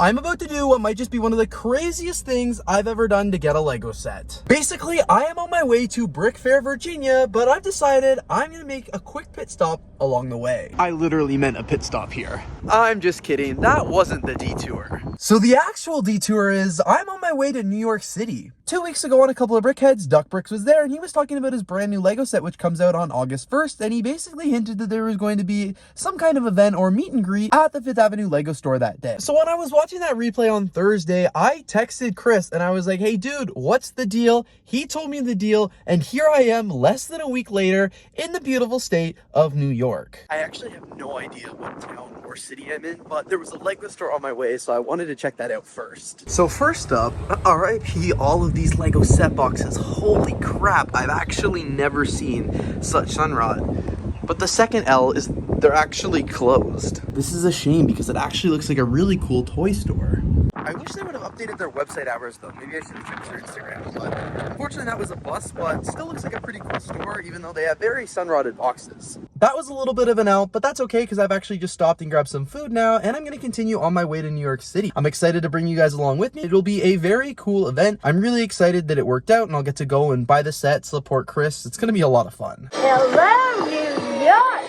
I'm about to do what might just be one of the craziest things I've ever done to get a Lego set. Basically, I am on my way to Brick Fair, Virginia, but I've decided I'm gonna make a quick pit stop along the way. I literally meant a pit stop here. I'm just kidding, that wasn't the detour. So the actual detour is, I'm on my way to New York City. 2 weeks ago on a couple of Brickheads, Duck Bricks was there and he was talking about his brand new Lego set which comes out on August 1st, and he basically hinted that there was going to be some kind of event or meet and greet at the Fifth Avenue Lego store that day. So when I was watching that replay on Thursday, I texted Chris and I was like, hey dude, what's the deal? He told me the deal, and here I am less than a week later in the beautiful state of New York. I actually have no idea what town or city I'm in, but there was a Lego store on my way, so I wanted to check that out first. So first up, RIP all of these Lego set boxes. Holy crap, I've actually never seen such sunrod. But the second L is they're actually closed. This is a shame because it actually looks like a really cool toy store. I wish they would have updated their website hours though. Maybe I should have checked their Instagram, but unfortunately that was a bust, but still looks like a pretty cool store even though they have very sunrodded boxes. That was a little bit of an L, but that's okay because I've actually just stopped and grabbed some food now, and I'm going to continue on my way to New York City. I'm excited to bring you guys along with me. It'll be a very cool event. I'm really excited that it worked out and I'll get to go and buy the set, support Chris. It's going to be a lot of fun. Hello, New York!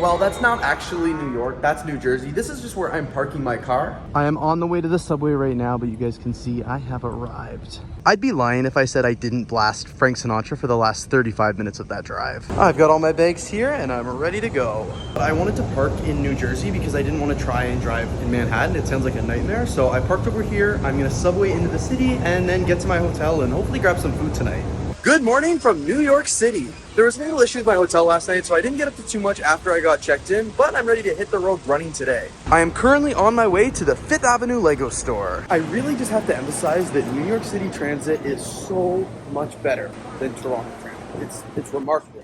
Well, that's not actually New York, that's New Jersey. This is just where I'm parking my car. I am on the way to the subway right now, but you guys can see I have arrived. I'd be lying if I said I didn't blast Frank Sinatra for the last 35 minutes of that drive. I've got all my bags here and I'm ready to go. I wanted to park in New Jersey because I didn't want to try and drive in Manhattan. It sounds like a nightmare. So I parked over here. I'm gonna subway into the city and then get to my hotel and hopefully grab some food tonight. Good morning from New York City. There was a little issue with my hotel last night, so I didn't get up to too much after I got checked in, but I'm ready to hit the road running today. I am currently on my way to the Fifth Avenue Lego store. I really just have to emphasize that New York City transit is so much better than Toronto transit. It's remarkable.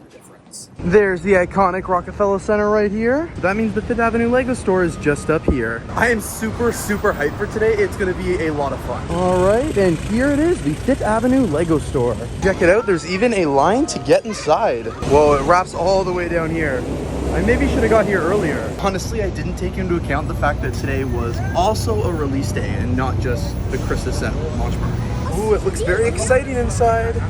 There's the iconic Rockefeller Center right here. That means the Fifth Avenue Lego store is just up here. I am super hyped for today. It's gonna be a lot of fun. All right, and here it is, the Fifth Avenue Lego store. Check it out, there's even a line to get inside. Whoa, it wraps all the way down here. I maybe should have got here earlier. Honestly, I didn't take into account the fact that today was also a release day and not just the Christmas set launch party. Ooh, it looks very exciting inside.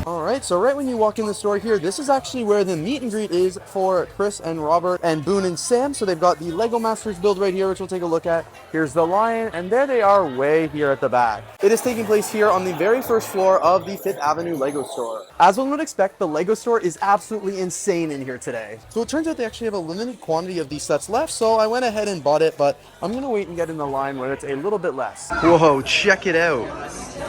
Alright, so right when you walk in the store here, this is actually where the meet and greet is for Chris and Robert and Boone and Sam. So they've got the Lego Masters build right here, which we'll take a look at. Here's the line, and there they are way here at the back. It is taking place here on the very first floor of the Fifth Avenue Lego store. As one would expect, the Lego store is absolutely insane in here today. So it turns out they actually have a limited quantity of these sets left, so I went ahead and bought it, but I'm gonna wait and get in the line where it's a little bit less. Whoa, check it out.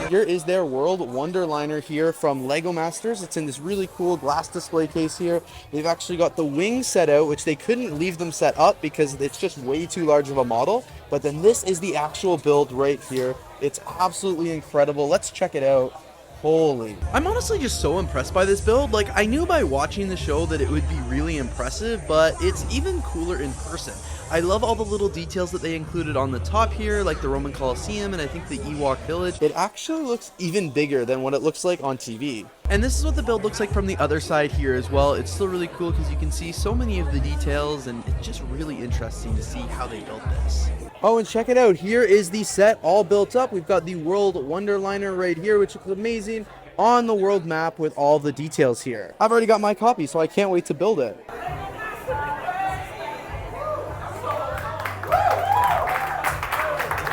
Here is their World Wonderliner here from Lego Masters. It's in this really cool glass display case here. They've actually got the wings set out, which they couldn't leave them set up because it's just way too large of a model. But then this is the actual build right here. It's absolutely incredible. Let's check it out. Holy. I'm honestly just so impressed by this build. Like, I knew by watching the show that it would be really impressive, but it's even cooler in person. I love all the little details that they included on the top here, like the Roman Colosseum and I think the Ewok Village. It actually looks even bigger than what it looks like on TV. And this is what the build looks like from the other side here as well. It's still really cool because you can see so many of the details, and it's just really interesting to see how they built this. Oh, and check it out. Here is the set all built up. We've got the World Wonderliner right here, which looks amazing, on the world map with all the details here. I've already got my copy, so I can't wait to build it.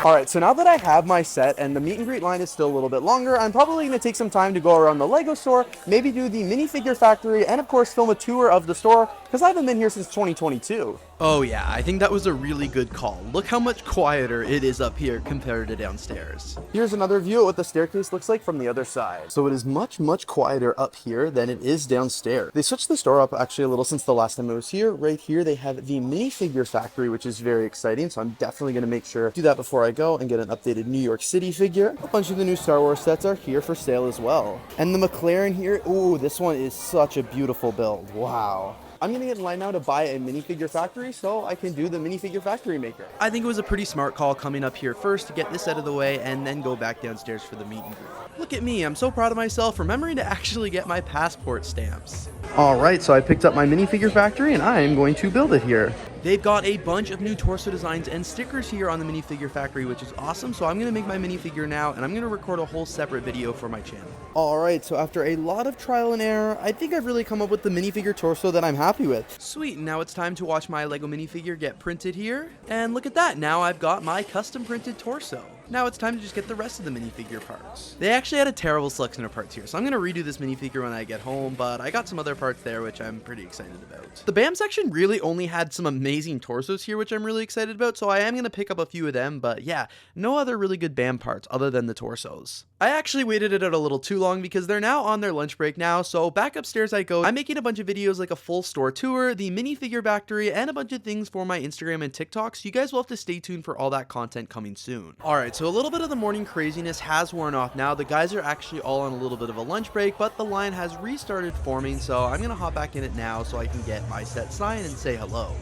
Alright, so now that I have my set and the meet and greet line is still a little bit longer, I'm probably going to take some time to go around the Lego store, maybe do the minifigure factory, and of course film a tour of the store, because I haven't been here since 2022. Oh yeah, I think that was a really good call. Look how much quieter it is up here compared to downstairs. Here's another view of what the staircase looks like from the other side. So it is much quieter up here than it is downstairs. They switched the store up actually a little since the last time I was here. Right here they have the minifigure factory, which is very exciting, so I'm definitely going to make sure to do that before I go and get an updated New York City figure. A bunch of the new Star Wars sets are here for sale as well. And the McLaren here, ooh, this one is such a beautiful build. Wow. I'm going to get in line now to buy a minifigure factory so I can do the minifigure factory maker. I think it was a pretty smart call coming up here first to get this out of the way and then go back downstairs for the meet and greet. Look at me, I'm so proud of myself remembering to actually get my passport stamps. Alright, so I picked up my minifigure factory and I am going to build it here. They've got a bunch of new torso designs and stickers here on the minifigure factory, which is awesome. So I'm going to make my minifigure now, and I'm going to record a whole separate video for my channel. Alright, so after a lot of trial and error, I think I've really come up with the minifigure torso that I'm happy with. Sweet, and now it's time to watch my Lego minifigure get printed here. And look at that, now I've got my custom printed torso. Now it's time to just get the rest of the minifigure parts. They actually had a terrible selection of parts here, so I'm going to redo this minifigure when I get home, but I got some other parts there which I'm pretty excited about. The BAM section really only had some amazing torsos here, which I'm really excited about, so I am going to pick up a few of them, but yeah, no other really good BAM parts other than the torsos. I actually waited it out a little too long because they're now on their lunch break now, so back upstairs I go. I'm making a bunch of videos like a full store tour, the minifigure factory, and a bunch of things for my Instagram and TikTok, so you guys will have to stay tuned for all that content coming soon. Alright, so a little bit of the morning craziness has worn off now. The guys are actually all on a little bit of a lunch break, but the line has restarted forming, so I'm gonna hop back in it now so I can get my set sign and say hello.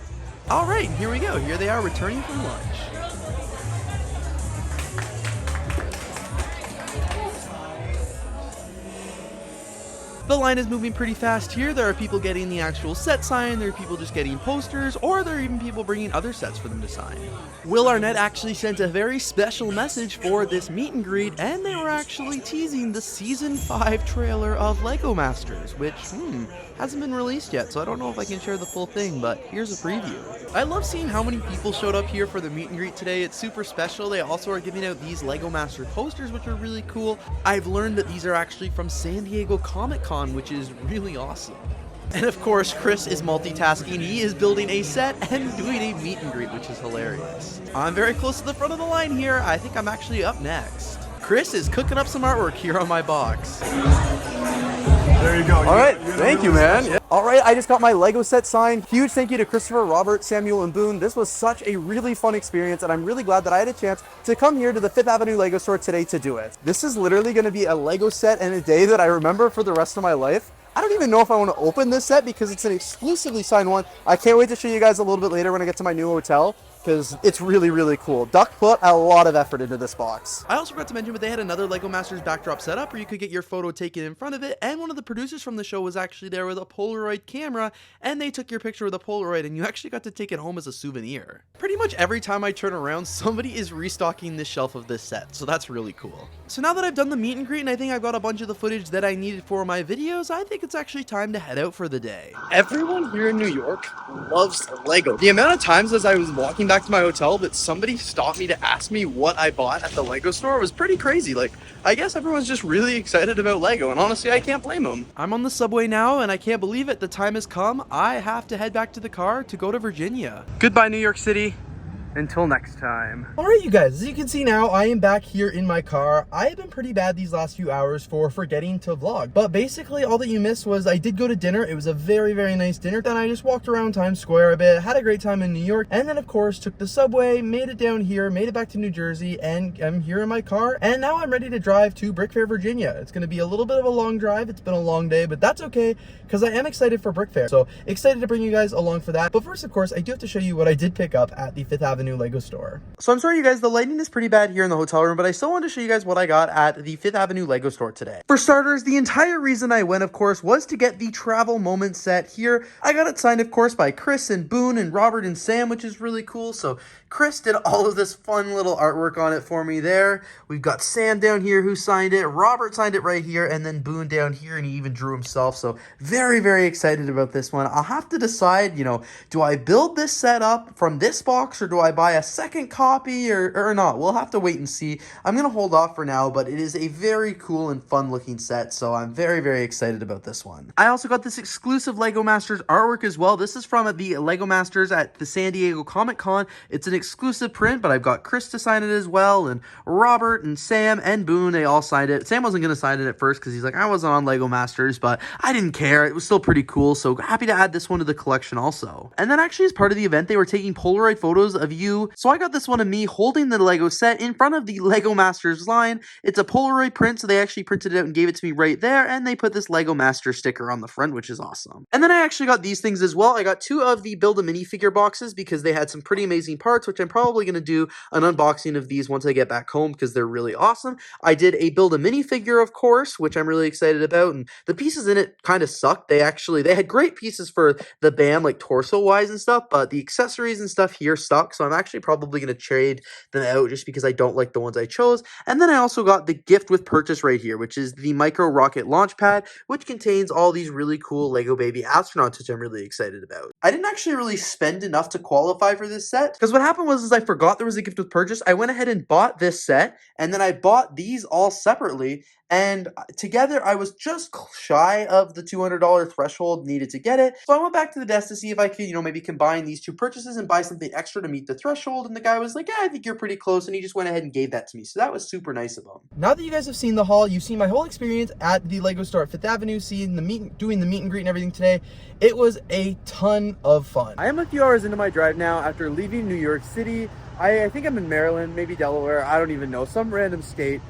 Alright, here we go. Here they are returning from lunch. The line is moving pretty fast here. There are people getting the actual set sign, there are people just getting posters, or there are even people bringing other sets for them to sign. Will Arnett actually sent a very special message for this meet and greet, and they were actually teasing the Season 5 trailer of Lego Masters, which, hasn't been released yet, so I don't know if I can share the full thing, but here's a preview. I love seeing how many people showed up here for the meet and greet today. It's super special. They also are giving out these Lego Master posters, which are really cool. I've learned that these are actually from San Diego Comic-Con, which is really awesome. And of course, Chris is multitasking. He is building a set and doing a meet and greet, which is hilarious. I'm very close to the front of the line here. I think I'm actually up next. Chris is cooking up some artwork here on my box. There you go. All right, thank you, man. Yeah. All right, I just got my Lego set signed. Huge thank you to Christopher, Robert, Samuel, and Boone. This was such a really fun experience, and I'm really glad that I had a chance to come here to the 5th Avenue Lego store today to do it. This is literally going to be a Lego set and a day that I remember for the rest of my life. I don't even know if I want to open this set because it's an exclusively signed one. I can't wait to show you guys a little bit later when I get to my new hotel, because it's really, really cool. Duck put a lot of effort into this box. I also forgot to mention, but they had another Lego Masters backdrop setup where you could get your photo taken in front of it, and one of the producers from the show was actually there with a Polaroid camera, and they took your picture with a Polaroid, and you actually got to take it home as a souvenir. Pretty much every time I turn around, somebody is restocking this shelf of this set, so that's really cool. So now that I've done the meet and greet, and I think I've got a bunch of the footage that I needed for my videos, I think it's actually time to head out for the day. Everyone here in New York loves Lego. The amount of times as I was walking back to my hotel that somebody stopped me to ask me what I bought at the Lego store was pretty crazy. Like, I guess everyone's just really excited about Lego, and honestly, I can't blame them. I'm on the subway now, and I can't believe it. The time has come. I have to head back to the car to go to Virginia. Goodbye, New York City. Until next time. Alright, you guys, as you can see now, I am back here in my car. I have been pretty bad these last few hours for forgetting to vlog, but basically all that you missed was I did go to dinner. It was a very, very nice dinner. Then I just walked around Times Square a bit, had a great time in New York, and then of course took the subway, made it down here, made it back to New Jersey, and I'm here in my car, and now I'm ready to drive to Brick Fair, Virginia. It's going to be a little bit of a long drive. It's been a long day, but that's okay, because I am excited for Brick Fair. So excited to bring you guys along for that. But first, of course, I do have to show you what I did pick up at the 5th Avenue Lego store. So I'm sorry, you guys, the lighting is pretty bad here in the hotel room, but I still wanted to show you guys what I got at the 5th Avenue Lego store today. For starters, the entire reason I went, of course, was to get the travel moment set here. I got it signed, of course, by Chris and Boone and Robert and Sam, which is really cool. So Chris did all of this fun little artwork on it for me there. We've got Sam down here who signed it. Robert signed it right here, and then Boone down here, and he even drew himself. So very, very excited about this one. I'll have to decide, you know, do I build this set up from this box, or do I buy a second copy, or not? We'll have to wait and see. I'm going to hold off for now, but it is a very cool and fun looking set, so I'm very, very excited about this one. I also got this exclusive Lego Masters artwork as well. This is from the Lego Masters at the San Diego Comic-Con. It's an exclusive print, but I've got Chris to sign it as well, and Robert and Sam and Boone, they all signed it. Sam wasn't going to sign it at first because he's like, I wasn't on Lego Masters, but I didn't care. It was still pretty cool, so happy to add this one to the collection also. And then actually as part of the event, they were taking Polaroid photos of you. So I got this one of me holding the Lego set in front of the Lego Masters line. It's a Polaroid print, so they actually printed it out and gave it to me right there, and they put this Lego Master sticker on the front, which is awesome. And then I actually got these things as well. I got 2 of the Build a Minifigure boxes because they had some pretty amazing parts, which I'm probably going to do an unboxing of these once I get back home because they're really awesome. I did a Build a Minifigure, of course, which I'm really excited about, and the pieces in it kind of sucked. They had great pieces for the band, like torso-wise and stuff, but the accessories and stuff here suck, so I'm actually probably going to trade them out just because I don't like the ones I chose. And then I also got the gift with purchase right here, which is the Micro Rocket Launch Pad, which contains all these really cool Lego Baby astronauts, which I'm really excited about. I didn't actually really spend enough to qualify for this set, because what happened was I forgot there was a gift with purchase. I went ahead and bought this set, and then I bought these all separately, and together I was just shy of the $200 threshold needed to get it. So I went back to the desk to see if I could, maybe combine these 2 purchases and buy something extra to meet the threshold. And the guy was like, yeah, I think you're pretty close. And he just went ahead and gave that to me. So that was super nice of him. Now that you guys have seen the haul, you've seen my whole experience at the Lego store at 5th Avenue, doing the meet and greet and everything today. It was a ton of fun. I am a few hours into my drive now after leaving New York City. I think I'm in Maryland, maybe Delaware. I don't even know, some random state.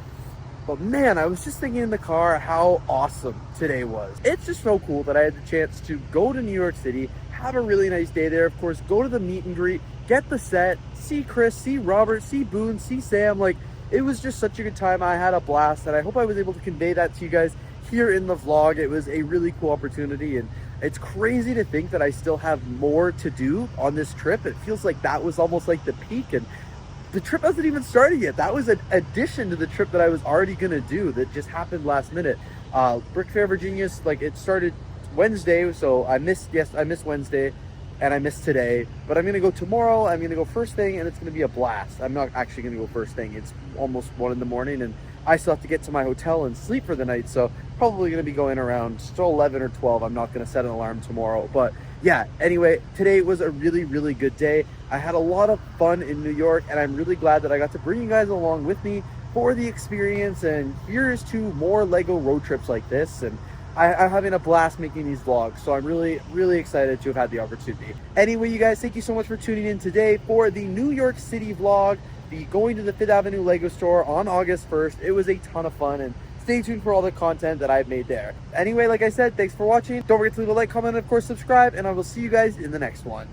But man, I was just thinking in the car how awesome today was. It's just so cool that I had the chance to go to New York City, have a really nice day there, of course, go to the meet and greet, get the set, see Chris, see Robert, see Boone, see Sam. Like, it was just such a good time. I had a blast, and I hope I was able to convey that to you guys here in the vlog. It was a really cool opportunity, and it's crazy to think that I still have more to do on this trip. It feels like that was almost like the peak, and the trip hasn't even started yet. That was an addition to the trip that I was already gonna do that just happened last minute. Brick Fair Virginia's, like, it started Wednesday, so I missed Wednesday and I missed today, but I'm gonna go tomorrow. I'm gonna go first thing, and it's gonna be a blast. I'm not actually gonna go first thing. It's almost 1 in the morning, and I still have to get to my hotel and sleep for the night, so probably gonna be going around still 11 or 12. I'm not gonna set an alarm tomorrow, but yeah, anyway, today was a really, really good day. I had a lot of fun in New York, and I'm really glad that I got to bring you guys along with me for the experience, and here's to more Lego road trips like this. And I'm having a blast making these vlogs, so I'm really, really excited to have had the opportunity. Anyway, you guys, thank you so much for tuning in today for the New York City vlog, the going to the 5th Avenue Lego store on August 1st. It was a ton of fun, and stay tuned for all the content that I've made there. Anyway, like I said, thanks for watching. Don't forget to leave a like, comment, and of course subscribe, and I will see you guys in the next one.